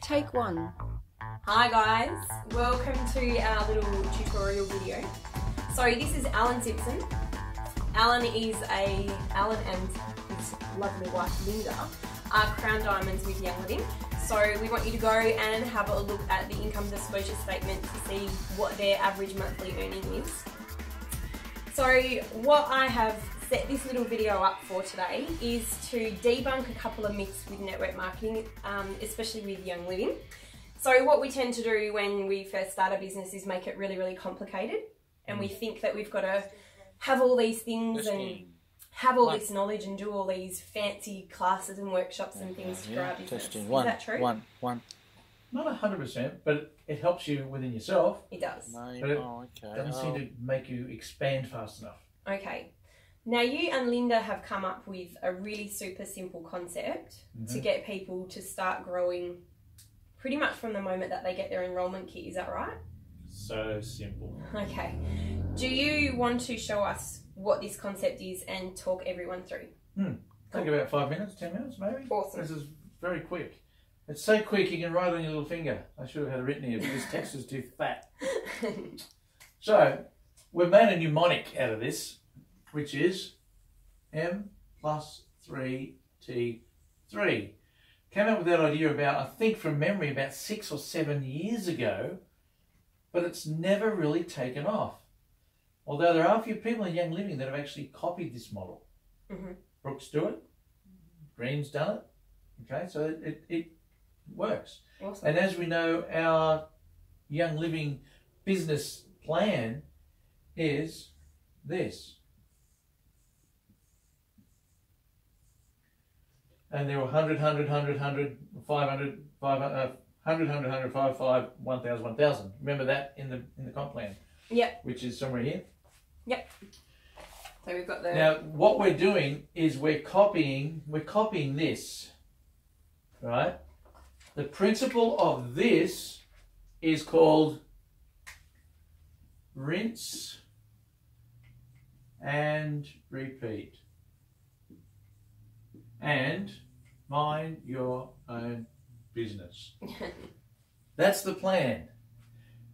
Take one. Hi guys, welcome to our little tutorial video. So this is Alan Simpson. Alan and his lovely wife Linda are Crown Diamonds with Young Living. So we want you to go and have a look at the income disclosure statement to see what their average monthly earning is. So what I have set this little video up for today is to debunk a couple of myths with network marketing, especially with Young Living. So what we tend to do when we first start a business is make it really, really complicated. And we think that we've got to have all these things and have all this knowledge and do all these fancy classes and workshops and things to grow our business. Is that true? One. Not 100%, but it helps you within yourself. It does. No, But it okay. doesn't seem to make you expand fast enough. Okay. Now you and Linda have come up with a really super simple concept to get people to start growing pretty much from the moment that they get their enrollment kit. Is that right? So simple. Okay. Do you want to show us what this concept is and talk everyone through? Take about 5 minutes, 10 minutes maybe. Awesome. This is very quick. It's so quick you can write on your little finger. I should have had it written here, but this text is too fat. So, we've made a mnemonic out of this, which is M+3T3. Came up with that idea about, I think from memory, about 6 or 7 years ago, but it's never really taken off. Although there are a few people in Young Living that have actually copied this model. Brooks do it, Green's done it, okay, so it works. Awesome. And as we know, our Young Living business plan is this. And there were 100, 100, 100, 100, 500, 500, 100, 100, 100, 5, 5, 1,000, 1,000. Remember that in the comp plan? Yep. Which is somewhere here. Yep. So we've got the... Now, what we're doing is we're copying this, right? The principle of this is called rinse and repeat. And mind your own business. That's the plan.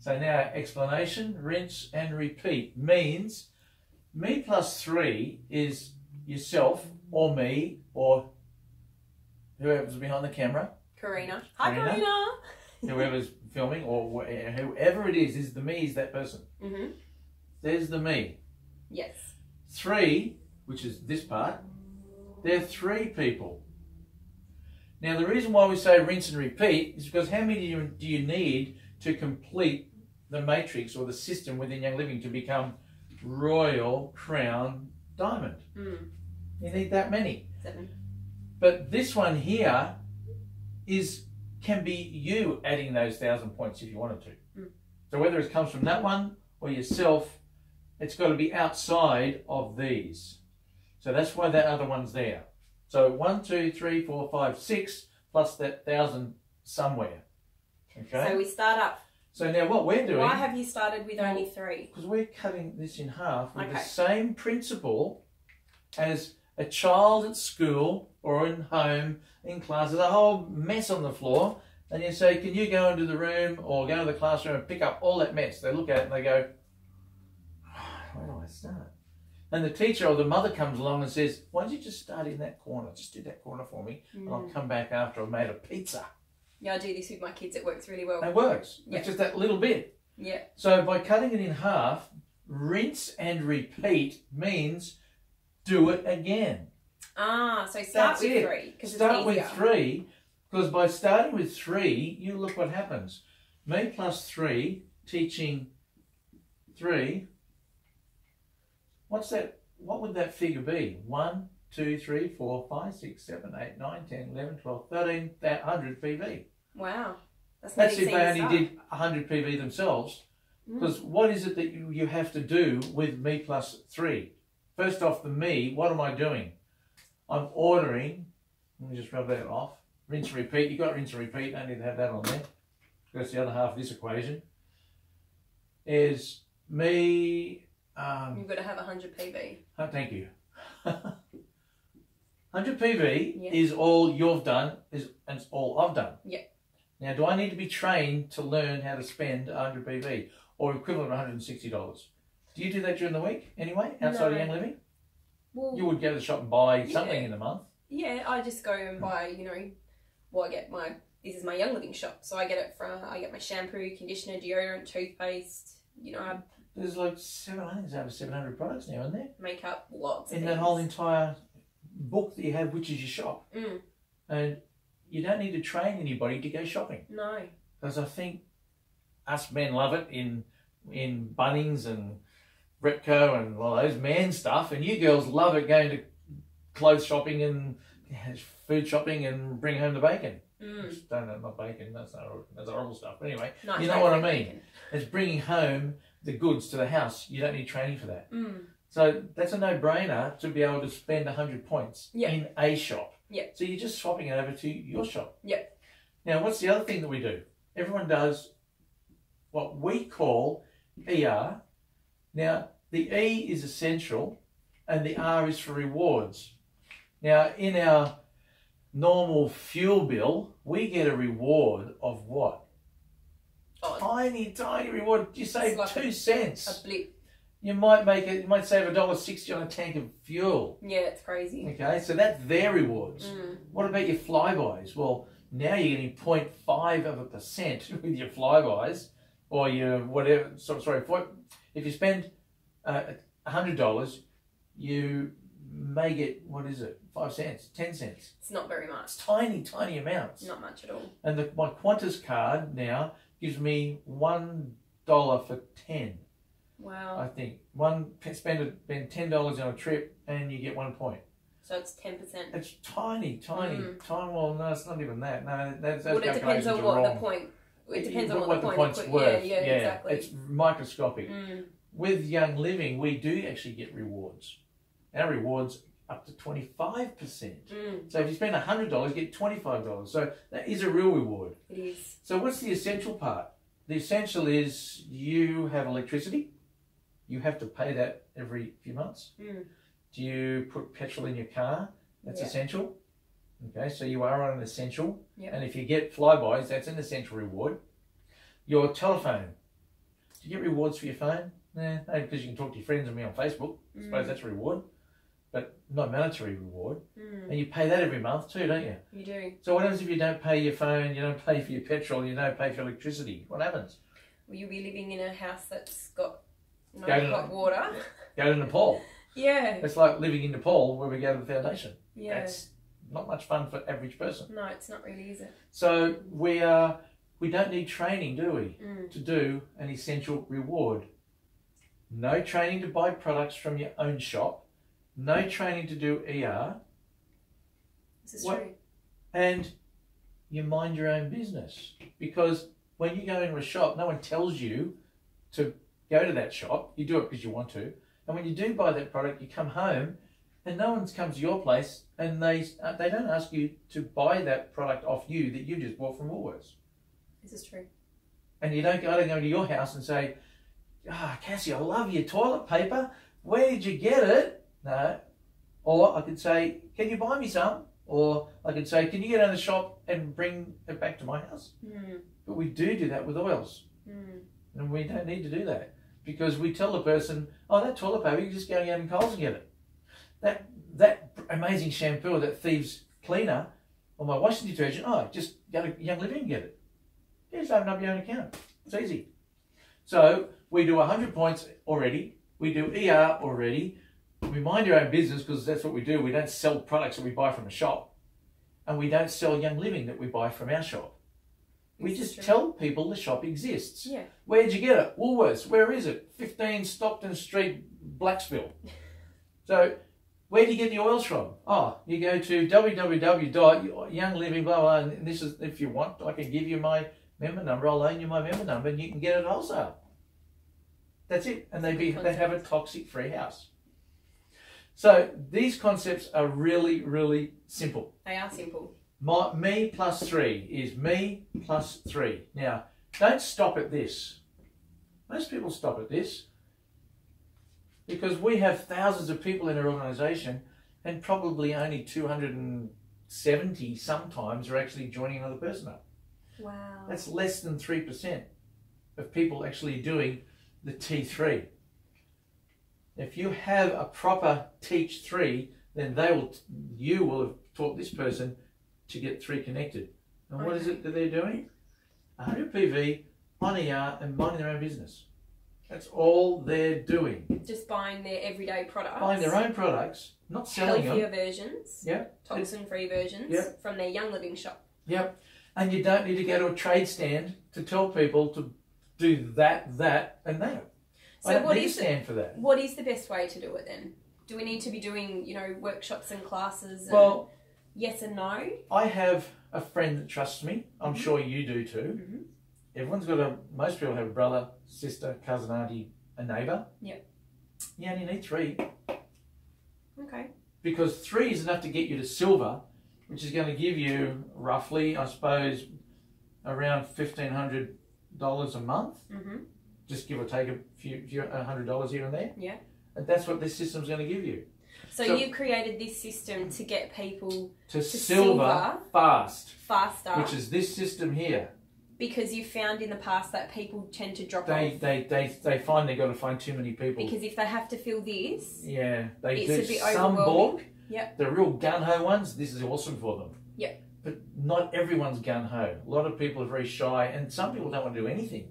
So now explanation, rinse and repeat means M+3 is yourself or me or whoever's behind the camera. Karina. Hi, Karina. Whoever's filming or whoever it is the me, is that person. There's the me. Yes. 3, which is this part, they're 3 people. Now the reason why we say rinse and repeat is because how many do you need to complete the matrix or the system within Young Living to become Royal Crown Diamond? You need that many. 7. But this one here can be you adding those 1,000 points if you wanted to. So whether it comes from that one or yourself, it's got to be outside of these. So that's why that other one's there. So 1, 2, 3, 4, 5, 6 plus that 1,000 somewhere. Okay. So we start up. So now what we're doing... Why have you started with only 3? Because we're cutting this in half with the Okay. same principle as a child at school or in home, in class. There's a whole mess on the floor. And you say, can you go into the room or go to the classroom and pick up all that mess? They look at it and they go, where do I start? And the teacher or the mother comes along and says, why don't you just start in that corner? Just do that corner for me and I'll come back after I've made a pizza. Yeah, I do this with my kids. It works really well. It works. Yeah. It's just that little bit. Yeah. So by cutting it in half, rinse and repeat means do it again. Ah, so start That's with it. 3. Because Start with 3, because by starting with 3, you look what happens. M+3 teaching 3. What's that? What would that figure be? 1, 2, 3, 4, 5, 6, 7, 8, 9, 10, 11, 12, 13, 100 PV. Wow. That's if they only did 100 PV themselves. Because what is it that you have to do with M+3? First off, the me, what am I doing? I'm ordering, let me just rub that off. Rinse and repeat. You've got rinse and repeat, don't need to have that on there. That's the other half of this equation. Is me... You've got to have 100 PV. Oh, thank you. 100 PV is all you've done, and it's all I've done. Yeah. Now, do I need to be trained to learn how to spend 100 PV or equivalent of $160? Do you do that during the week anyway, outside of Young Living? Well, you would go to the shop and buy something in the month. Yeah, I just go and buy, I get this is my Young Living shop, so I get my shampoo, conditioner, deodorant, toothpaste, There's like over 700 products now, isn't there? Makeup, lots of in things. that whole entire book that you have, which is your shop. And you don't need to train anybody to go shopping. No. Because I think us men love it in Bunnings and Repco and all those man stuff, and you girls love it going to clothes shopping and food shopping and bring home the bacon. Not bacon, that's horrible stuff. But anyway, Nice, you know what I mean. Bacon. It's bringing home the goods to the house. You don't need training for that. So that's a no-brainer to be able to spend 100 points in a shop. So you're just swapping it over to your shop. Now, what's the other thing that we do? Everyone does what we call ER. Now, the E is essential and the R is for rewards. Now, in our normal fuel bill, we get a reward of what? Tiny reward. You save like 2 cents. A blip. You might save $1.60 on a tank of fuel. Yeah, it's crazy. Okay, so that's their rewards. What about your flybys? Well, now you're getting 0.5% with your flybys, or your whatever. If you spend $100, you may get 5 cents, 10 cents. It's not very much. It's tiny amounts. Not much at all. And my Qantas card now gives me $1 for 10. Wow. I think spend $10 on a trip and you get 1 point. So it's 10%. It's tiny. Well, no, it's not even that. No, that's well, it depends on what the point. It depends on what the point's worth. Yeah, exactly. It's microscopic. With Young Living, we do actually get rewards. Our rewards up to 25%. So if you spend $100, you get $25. So that is a real reward. It is. So what's the essential part? The essential is you have electricity. You have to pay that every few months. Do you put petrol in your car? That's essential. Okay, so you are on an essential. And if you get flybys, that's an essential reward. Your telephone. Do you get rewards for your phone? Nah, because you can talk to your friends and me on Facebook. I suppose that's a reward. But not a monetary reward. And you pay that every month too, don't you? You do. So what happens if you don't pay your phone, you don't pay for your petrol, you don't pay for electricity? What happens? Well, you'll be living in a house that's got no hot water. Go to Nepal. Yeah. It's like living in Nepal where we go to the foundation. Yeah. That's not much fun for average person. No, it's not really, is it? So we don't need training, do we, to do an essential reward. No training to buy products from your own shop. No training to do ER. This is true. And you mind your own business. Because when you go into a shop, no one tells you to go to that shop. You do it because you want to. And when you do buy that product, you come home and no one comes to your place and they don't ask you to buy that product off you that you just bought from Woolworths. This is true. And I don't go to your house and say, Cassie, I love your toilet paper. Where did you get it? No. Or I could say, can you buy me some? Or I could say, can you get out of the shop and bring it back to my house? But we do that with oils. And we don't need to do that. Because we tell the person, that toilet paper, you just go out in Coles and get it. That amazing shampoo, that thieves cleaner, or my washing detergent, just go to Young Living and get it. You just open up your own account. It's easy. So we do 100 points already. We do ER already. We mind your own business because that's what we do. We don't sell products that we buy from a shop. And we don't sell Young Living that we buy from our shop. We just tell people the shop exists. Yeah. Where'd you get it? Woolworths. Where is it? 15 Stockton Street, Blacksville. So where do you get the oils from? You go to www.youngliving, blah, blah, and this is, if you want, I can give you my member number. I'll loan you my member number and you can get it wholesale. That's it. And they have a toxic-free house. So these concepts are really, really simple. They are simple. Me plus 3 is me plus 3. Now, don't stop at this. Most people stop at this because we have thousands of people in our organisation and probably only 270 sometimes are actually joining another person up. Wow. That's less than 3% of people actually doing the T3. If you have a proper Teach 3, then you will have taught this person to get 3 connected. And what is it that they're doing? 100 PV on a yard and minding their own business. That's all they're doing. Just buying their everyday products. Buying their own products, not selling healthier them. versions. Yep. Toxin-free versions. Yep. From their Young Living shop. Yep. And you don't need to go to a trade stand to tell people to do that, and that. So I don't what need is to stand for that. What is the best way to do it then? Do we need to be doing, workshops and classes? And Well, yes and no. I have a friend that trusts me. I'm sure you do too. Most people have a brother, sister, cousin, auntie, a neighbour. Yep. You only need 3. Okay. Because 3 is enough to get you to silver, which is going to give you roughly, I suppose, around $1,500 a month. Mm-hmm. Just give or take a few $100 here and there. Yeah. And that's what this system's going to give you. So you created this system to get people to silver faster, which is this system here. Because you found in the past that people tend to drop off. They find they've got to find too many people. Because if they have to fill this, they it's do a bit some overwhelming. bulk. Yep. The real gun-ho ones, this is awesome for them. Yep. But not everyone's gun-ho. A lot of people are very shy, and some people don't want to do anything.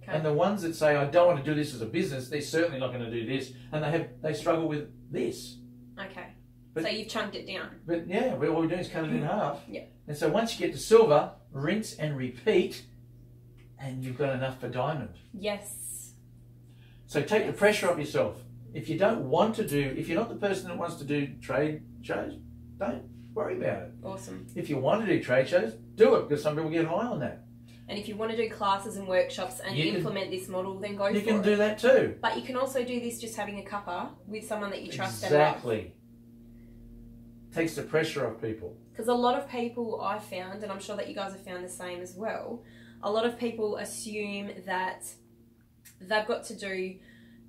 Okay. And the ones that say, I don't want to do this as a business, they're certainly not going to do this, and they struggle with this. Okay. So you've chunked it down. But yeah, all we're doing is cut it in half. Yeah. And so once you get to silver, rinse and repeat, and you've got enough for diamond. Yes. So take the pressure off yourself. If you don't want to do, if you're not the person that wants to do trade shows, don't worry about it. Awesome. If you want to do trade shows, do it, because some people get high on that. And if you want to do classes and workshops and implement this model, then go for it. You can do that too. But you can also do this just having a cuppa with someone that you trust Exactly. and love. Takes the pressure off people. Because a lot of people I've found, and I'm sure that you guys have found the same as well, a lot of people assume that they've got to do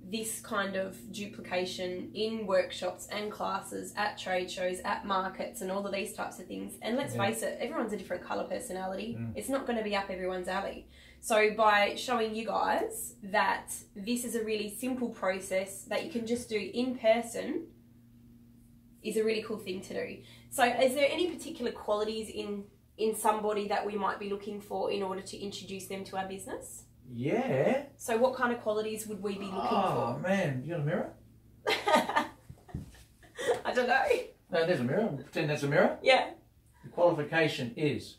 this kind of duplication in workshops and classes, at trade shows, at markets, and all of these types of things. And let's face it, everyone's a different colour personality. It's not going to be up everyone's alley. So by showing you guys that this is a really simple process that you can just do in person is a really cool thing to do. So is there any particular qualities in somebody that we might be looking for in order to introduce them to our business? Yeah. So what kind of qualities would we be looking for? Oh man, you got a mirror? I don't know. No, there's a mirror. Pretend that's a mirror. Yeah. The qualification is...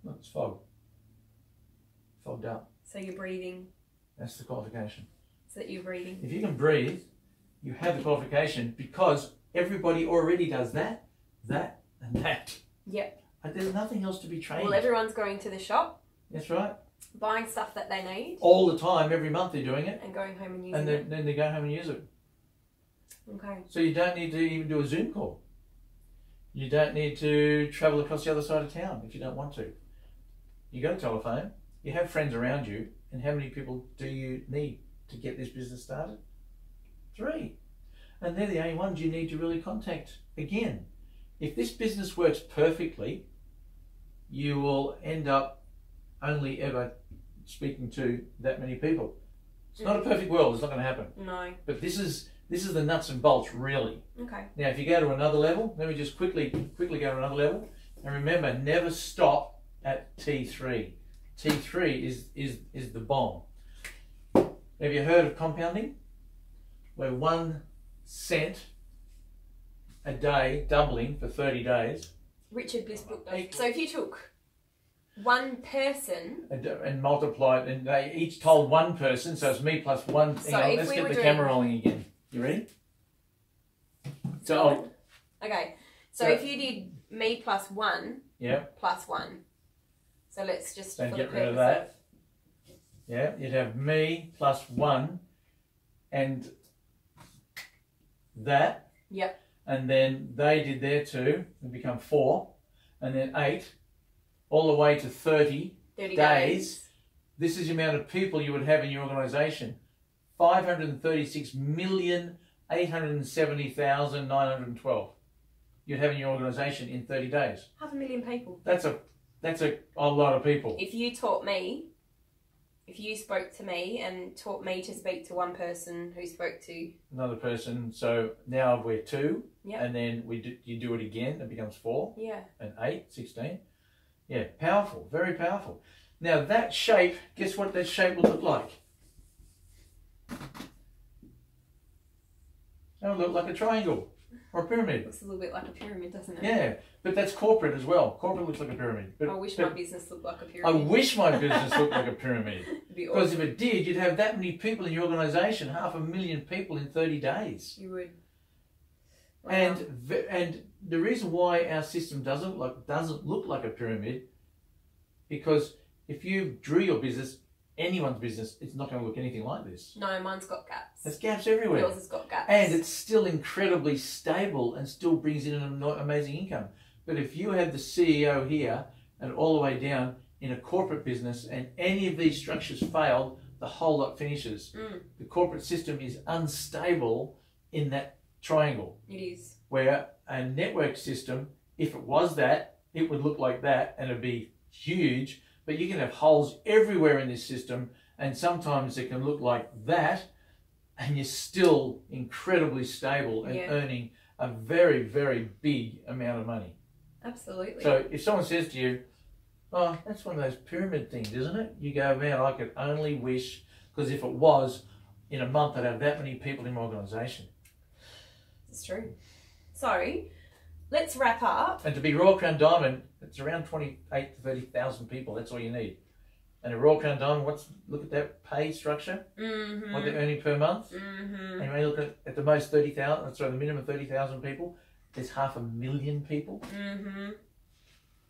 Look, it's fog. Fogged up. So you're breathing. That's the qualification. So that you're breathing. If you can breathe, you have the qualification, because everybody already does that, that, and that. Yep. And there's nothing else to be trained. Well, everyone's going to the shop. That's right. Buying stuff that they need. All the time, every month they're doing it. And going home and using it. And then they go home and use it. Okay. So you don't need to even do a Zoom call. You don't need to travel across the other side of town if you don't want to. You got a telephone, you have friends around you, and how many people do you need to get this business started? 3. And they're the only ones you need to really contact. Again, if this business works perfectly, you will end up only ever speaking to that many people. It's not a perfect world, it's not going to happen. No. But this is the nuts and bolts, really. Okay. Now, if you go to another level, let me just quickly go to another level. And remember, never stop at T3. T3 is the bomb. Have you heard of compounding? Where 1 cent a day, doubling for 30 days. Richard Bliss book does. So if you took one person and multiplied, and they each told one person, so it's me plus 1. So hang on, let's get the camera rolling again. You ready? So okay. So if you did me plus 1, plus 1. So let's just don't get rid of that. Yeah, you'd have me plus 1 and that. Yep. And then they did their 2 and become 4, and then 8, all the way to 30 days. This is the amount of people you would have in your organisation. 536,870,912. you'd have in your organisation in 30 days. 500,000 people. That's a lot of people. If you spoke to me and taught me to speak to one person who spoke to another person, so now we're 2, yep. and then you do it again, it becomes 4, yeah, and 8, 16. Yeah, powerful, very powerful. Now that shape, guess what that shape will look like? That will look like a triangle or a pyramid. It looks a little bit like a pyramid, doesn't it? Yeah, but that's corporate as well. Corporate looks like a pyramid. But, I wish my business looked like a pyramid. I wish my business looked like a pyramid. It'd be Because awesome. if it did, you'd have that many people in your organisation, 500,000 people in 30 days. You would. Wow. And the reason why our system doesn't look like a pyramid, because if you drew your business, anyone's business, it's not going to look anything like this. No, mine's got gaps. There's gaps everywhere. Yours has got gaps. And it's still incredibly stable and still brings in an amazing income. But if you have the CEO here and all the way down in a corporate business and any of these structures failed, the whole lot finishes. The corporate system is unstable in that triangle. It is. Where a network system, if it was that, it would look like that and it'd be huge. But you can have holes everywhere in this system, and sometimes it can look like that, and you're still incredibly stable and earning a very, very big amount of money. Absolutely. So if someone says to you, oh, that's one of those pyramid things, isn't it? You go, man, I could only wish, because if it was, in a month I'd have that many people in my organisation. It's true. So, let's wrap up. And to be Royal Crown Diamond, it's around 28 to 30,000 people. That's all you need. And a Royal Crown Diamond, look at that pay structure, what they're earning per month. And you may look at the most 30,000, sorry, the minimum 30,000 people. There's 500,000 people.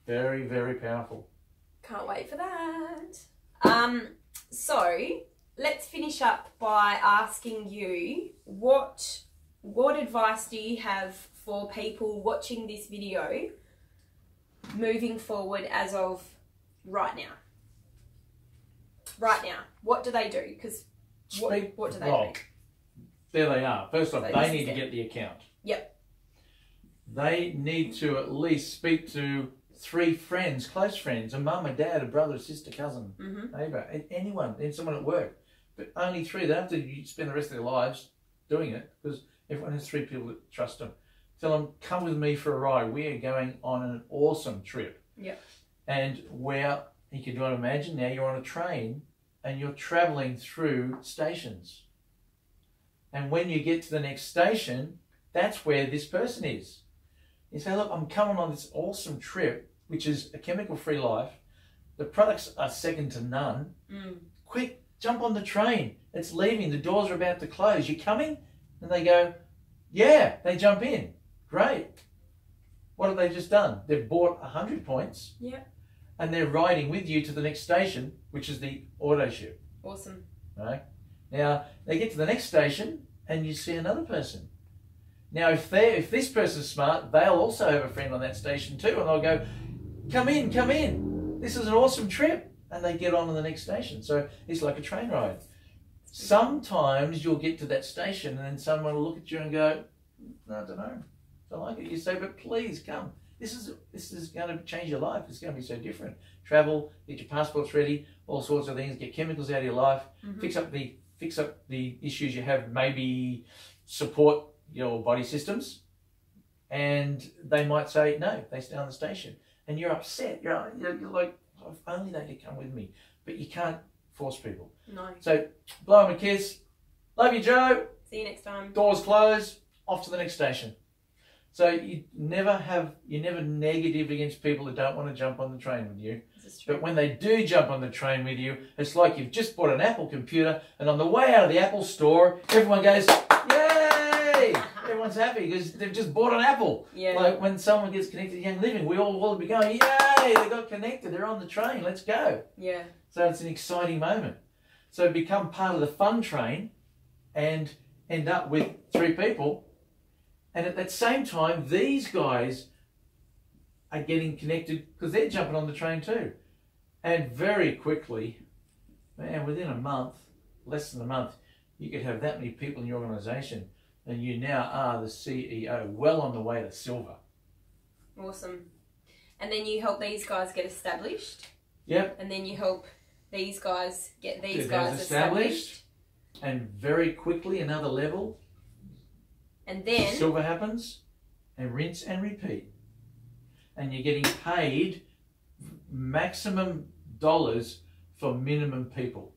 Very, very powerful. Can't wait for that. So let's finish up by asking you what advice do you have for people watching this video moving forward as of right now? Right now, what do they do? Because what do they do? There they are. First off, So they need to get the account. Yep. They need to at least speak to 3 friends, close friends, a mum, a dad, a brother, a sister, cousin, neighbour, anyone, and someone at work. But only 3. They don't have to spend the rest of their lives doing it, because everyone has 3 people that trust them. Tell them, come with me for a ride. We are going on an awesome trip. Yep. And where, you can imagine now you're on a train and you're travelling through stations. And when you get to the next station, that's where this person is. You say, look, I'm coming on this awesome trip, which is a chemical-free life. The products are second to none. Quick, jump on the train. It's leaving. The doors are about to close. You coming? And they go, yeah. They jump in. Great. What have they just done? They've bought 100 points. Yep. And they're riding with you to the next station, which is the auto ship. Awesome. Right? Now, they get to the next station and you see another person. Now, if this person's smart, they'll also have a friend on that station too, and they'll go, come in, come in. This is an awesome trip. And they get on to the next station. So it's like a train ride. Sometimes you'll get to that station and then someone will look at you and go, no, I don't know. I like it. You say, but please come. This is going to change your life. It's going to be so different. Travel, get your passports ready, all sorts of things. Get chemicals out of your life. Fix up the issues you have. Maybe support your body systems. And they might say no. They stay on the station, and you're upset. You're like, oh, if only they could come with me. But you can't force people. No. So blow them a kiss. Love you, Joe. See you next time. Doors closed. Off to the next station. So you're never negative against people that don't want to jump on the train with you. This is true. But when they do jump on the train with you, it's like you've just bought an Apple computer, and on the way out of the Apple store, everyone goes, yay! Everyone's happy because they've just bought an Apple. Yeah. Like when someone gets connected to Young Living, we all be going, yay! They got connected. They're on the train. Let's go. Yeah. So it's an exciting moment. So become part of the fun train and end up with 3 people. And at that same time, these guys are getting connected because they're jumping on the train too. And very quickly, man, within a month, less than a month, you could have that many people in your organisation, and you now are the CEO, well on the way to silver. Awesome. And then you help these guys get established. Yep. And then you help these guys get these guys established. And very quickly another level. And then silver happens, and rinse and repeat. And you're getting paid maximum dollars for minimum people.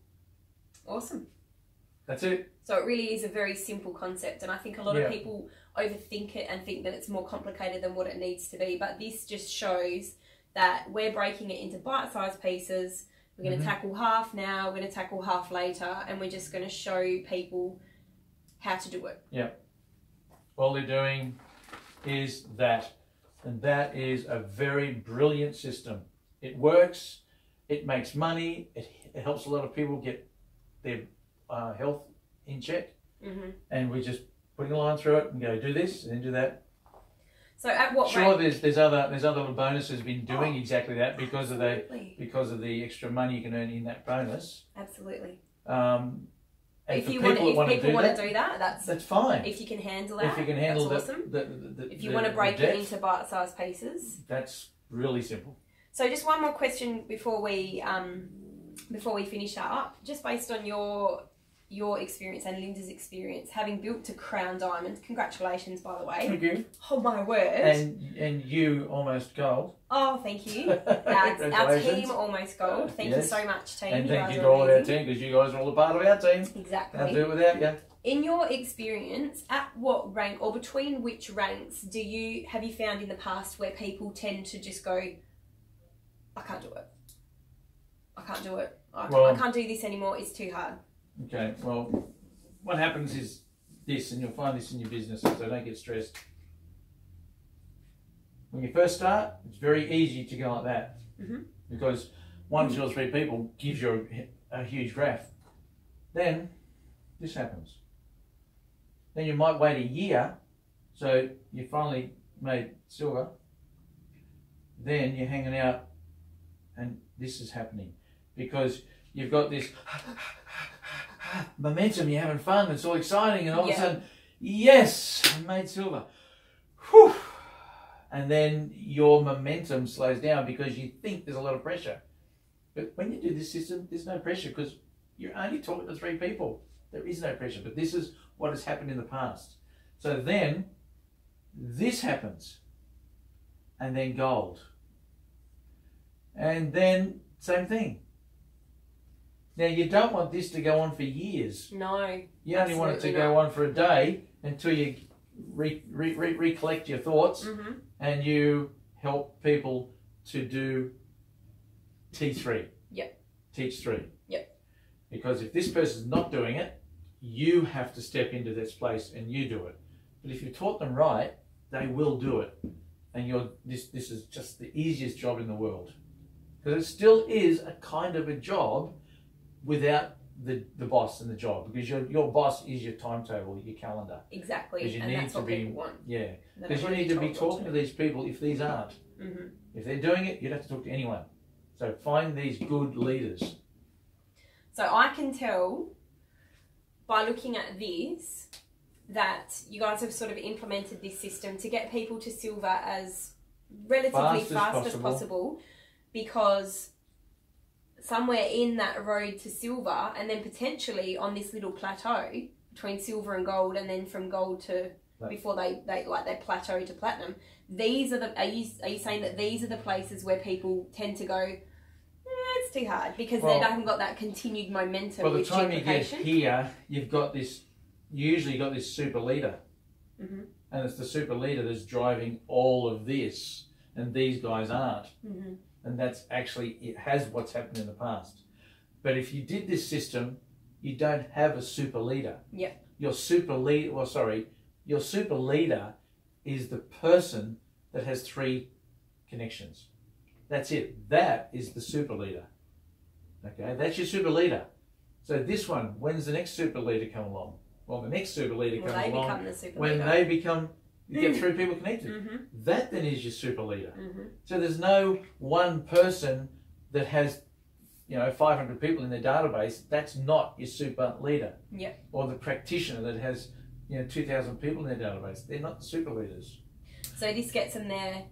Awesome. That's it. So it really is a very simple concept, and I think a lot of people overthink it and think that it's more complicated than what it needs to be. But this just shows that we're breaking it into bite-sized pieces. We're going to tackle half now, we're going to tackle half later, and we're just going to show people how to do it. Yeah. All they're doing is that, and that is a very brilliant system. It works, it makes money, it helps a lot of people get their health in check, and we just putting a line through it and go do this and then do that. So at what sure rate? there's other little bonuses been doing exactly that because of the extra money you can earn in that bonus. Absolutely. And if for people want to do that, that's fine. If you can handle that, if you can handle that's awesome. If you want to break it into bite-sized pieces, that's really simple. So just one more question before we finish that up, just based on your experience and Linda's experience, having built to crown diamonds. Congratulations, by the way. Thank you. Oh my word. And you almost gold. Oh, thank you. Our team almost gold. Thank you so much, team. And thank you to all of our team, because you guys are all a part of our team. Exactly. Can't do it without you. In your experience, at what rank or between which ranks have you found in the past where people tend to just go, I can't do it. I can't do it. I can't do this anymore. It's too hard. Okay, well, what happens is this, and you'll find this in your business, so don't get stressed. When you first start, it's very easy to go like that, because 1, 2 or 3 people gives you a huge graph. Then this happens. Then you might wait a year, so you finally made silver. Then you're hanging out, and this is happening because you've got this momentum, you're having fun, it's all exciting, and all of a sudden, yes, I made silver. Whew. And then your momentum slows down because you think there's a lot of pressure. But when you do this system, there's no pressure because you're only talking to 3 people. There is no pressure, but this is what has happened in the past. So then this happens, and then gold. And then same thing. Now, you don't want this to go on for years. No. You only want it to go on for a day until you recollect your thoughts and you help people to do T3. Yep. Teach 3. Yep. Because if this person's not doing it, you have to step into this place and you do it. But if you taught them right, they will do it. And this is just the easiest job in the world. Because it still is a kind of a job without the boss and the job, because your boss is your timetable, your calendar. Exactly, and that's what people want. Yeah, because you need to be talking to these people if these aren't. If they're doing it, you don't have to talk to anyone. So find these good leaders. So I can tell by looking at this that you guys have sort of implemented this system to get people to silver as relatively fast as possible, because somewhere in that road to silver, and then potentially on this little plateau between silver and gold, and then from gold to before they plateau to platinum, these are the are you saying that these are the places where people tend to go, it's too hard, because they haven't got that continued momentum. By the time you get here, you've got this, you usually got this super leader, and it's the super leader that's driving all of this, and these guys aren't. And that's actually, it has what's happened in the past. But if you did this system, you don't have a super leader. Yeah. Your super leader, your super leader is the person that has 3 connections. That's it. That is the super leader. Okay, that's your super leader. So this one, when's the next super leader come along? Well, the next super leader comes along when they become, you get 3 people connected. That then is your super leader. So there's no one person that has, 500 people in their database. That's not your super leader. Yeah. Or the practitioner that has, 2,000 people in their database. They're not the super leaders. So this gets them there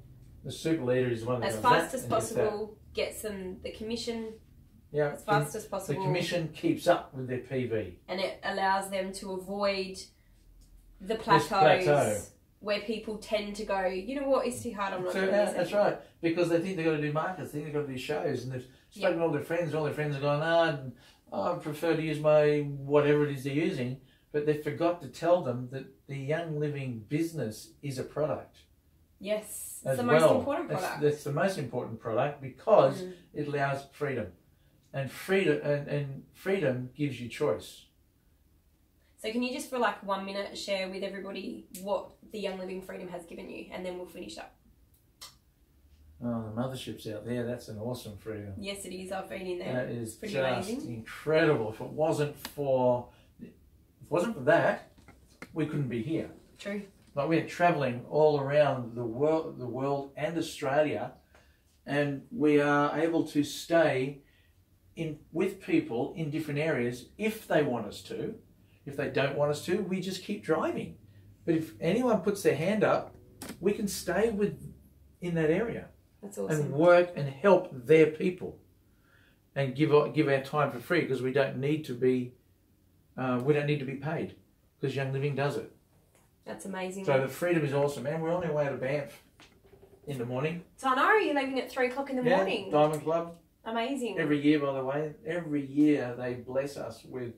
The super leader is the one that as does fast that as possible, gets them the commission as fast as possible. The commission keeps up with their PV. And it allows them to avoid the plateaus where people tend to go, you know what, it's too hard, I'm not doing this. That's right, because they think they've got to do markets, they think they've got to do shows, and they've spoken to all their friends are going, I prefer to use my whatever it is they're using, but they forgot to tell them that the Young Living business is a product. Yes, it's the most important product. That's the most important product because it allows freedom. And freedom gives you choice. So can you just for like 1 minute share with everybody what the Young Living freedom has given you, and then we'll finish up. Oh, the motherships out there, that's an awesome freedom. Yes, it is. I've been in there. That is pretty just amazing. Incredible. If it wasn't for that, we couldn't be here. True. Like we're travelling all around the world and Australia, and we are able to stay with people in different areas if they want us to. If they don't want us to, we just keep driving. But if anyone puts their hand up, we can stay in that area. That's awesome. And work and help their people, and give our time for free because we don't need to be paid because Young Living does it. That's amazing. So the freedom is awesome, and we're on our way to Banff in the morning. So I know you're leaving at 3 o'clock in the morning. Diamond Club. Amazing. Every year, by the way, every year they bless us with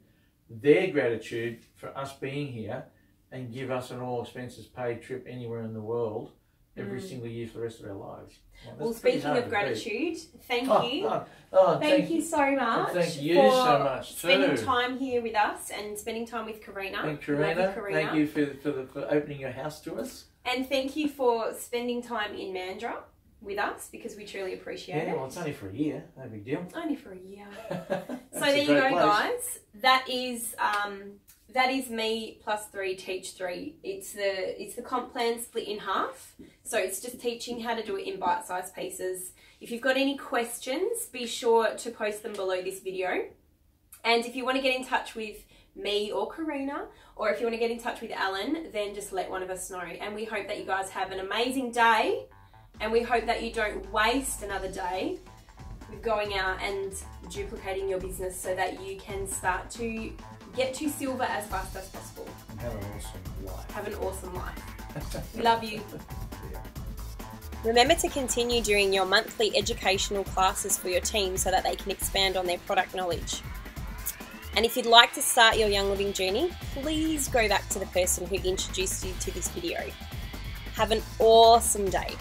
their gratitude for us being here and give us an all expenses paid trip anywhere in the world every single year for the rest of our lives. Well, speaking of gratitude, thank you. Thank you so much. Thank you so much too. Spending time here with us and spending time with Karina. And Karina, thank you for opening your house to us. And thank you for spending time in Mandurah with us because we truly appreciate it. Yeah, well, it's only for a year, no big deal. Only for a year. So there you go, guys. That is me plus 3 teach 3. It's the comp plan split in half. So it's just teaching how to do it in bite-sized pieces. If you've got any questions, be sure to post them below this video. And if you want to get in touch with me or Karina, or if you want to get in touch with Alan, then just let one of us know. And we hope that you guys have an amazing day, and we hope that you don't waste another day with going out and duplicating your business so that you can start to get to silver as fast as possible. And have an awesome life. Have an awesome life. We love you. Yeah. Remember to continue doing your monthly educational classes for your team so that they can expand on their product knowledge. And if you'd like to start your Young Living journey, please go back to the person who introduced you to this video. Have an awesome day.